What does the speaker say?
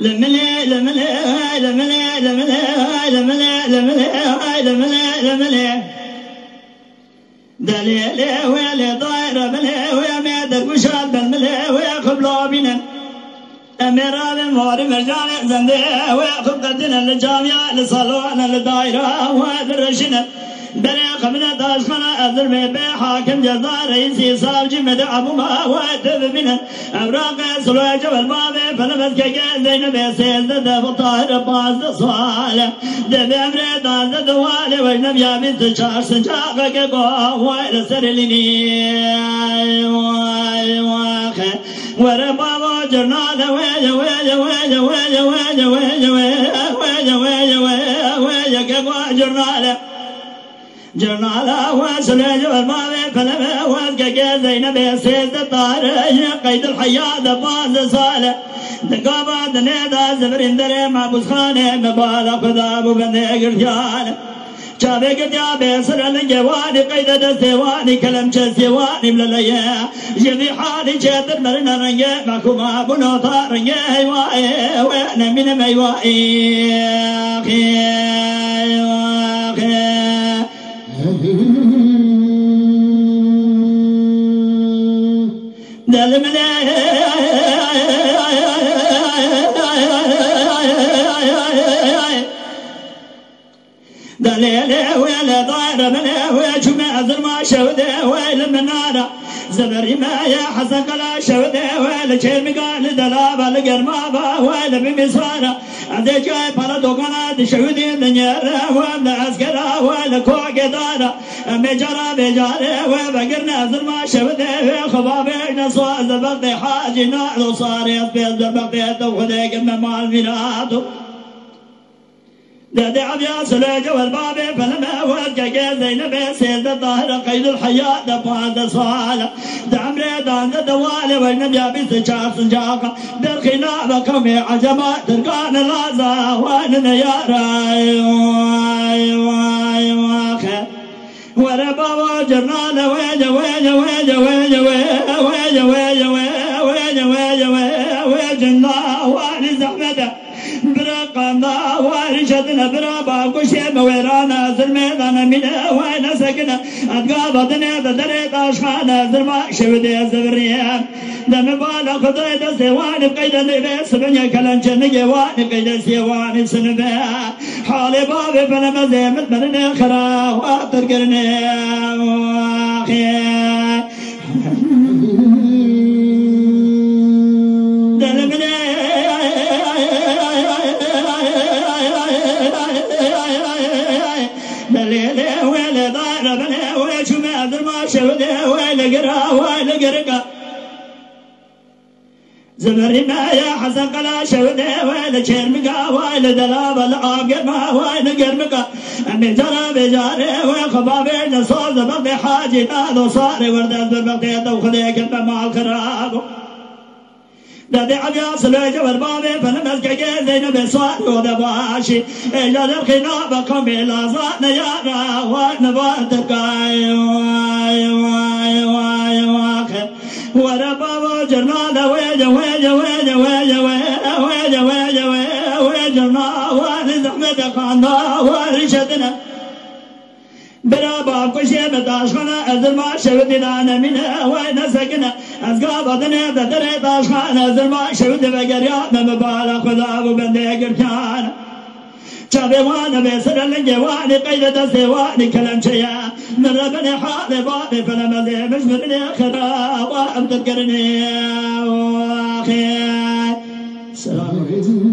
لملي لملي لملي لملي لملي لملي لملي لملي دليلي ويلي ضاير ملي ويا ميدك مشاد بالملي ويا خبلو بنا أميرا بالمور مرجان زندي ويا خبقتنا للجامعة لصالونا للدائرة وادرشنا دريق من داشمنا الظلم بحاكم جزاء رئيسي صاحب مدع أبو ما واتب من أوراق سلوى جبل بابي فلمت كيكين زينب سيزد بطاهر باز صالح دب أمري داز دوالي وجنب يا بنت شار سنجاقك قوة سرليني واخي وربابا جرنال ويجا ويجا ويجا ويجا ويجا ويجا ويجا ويجا ويجا قوة جرنال جرنالا وسلج والماوي فلما واسقى زينب سيد الطارج قيد الحياة باز صالح دقابا دنيدا زبرين دري معبوس خاني مبالا خدا ابو بندي قرجان شابي قديا بيسر الجواني قيد دستواني كلم شسيواني ملليا جبي حالي شاتر مرنا رنجي مكوما بنوطا رنجي هيوائي وانا من ميوائي اخي اخي دليلي ويلي ضاير مني ويجمع ظلمة شودي ويل المنارة زبري ما يا حسن قلا شودي ويل شير مقال دلابة لقرمابة ويل بمسارة عدي جاي بردو قناة شودي دنيارة ويل عسكرة ويل كوع قدارة مجرى بجاري وبقرنا ظلمة شودي وخبابي نصوى زبقتي حاجي نعلو صاري أصبيت زبقتي توخدي قمنا مع الميلاد دادي عبيا سلاجة والبابي فلما وجه زينب سيد الظاهر قيد الحياة دفعت صالة دعمري دان دوالي والنبي بيت شاف سنجاقة بالخناب قومي عجمات ترقان العزا واننا يا راي واي واي واخي وربا وجرنا ويجا ويجا ويجا ويجا ويجا ويجا ويجا ويجا ويجا واني زحمته برقنا وارشدنا برابا كشيم ويرانا زلمينا منا وين سكنا اتقابضنا دريت اشخانا زلما شودي زبريا دم بالا قضيت سيواني بقيد النبي سبنيا كلام جنجي واني بقيد سيواني سنبي حالي بابي فلما زيمت من خرا واترقرني واخي زبري ما يا حسن قلا شودي ويل شرمقا ويل دلاب العاقبة ويل قرمقا أمي جرى بجاري وخبابي نصوص بقي حاجي نادو صاري وردان بالبقية وخليك مع الخراب دادي عبيا سلوجة والبابي فلمسكي زينب صاري ودباشي إجاد الخناب قومي لازان يارا ونباتك واي واي واي واخر وربا وجرنا ويجا ويجا ويجا ويجا ويجا ويجا ويجرنا ونزحمتك عنا ورشدنا برابا كشي بتاشخنا الظلمة شودي دانا منا وين سكنا أزقابضنا بدري تاشخنا الظلمة شودي بقريات مبالا خدا وبندي قرشانا شابي وانا بيسر الجواني قيدة سواني كلام شيا من ربني حالي بابي فلما زي مجبرني خرا وأم تذكرني واخي السلام عليكم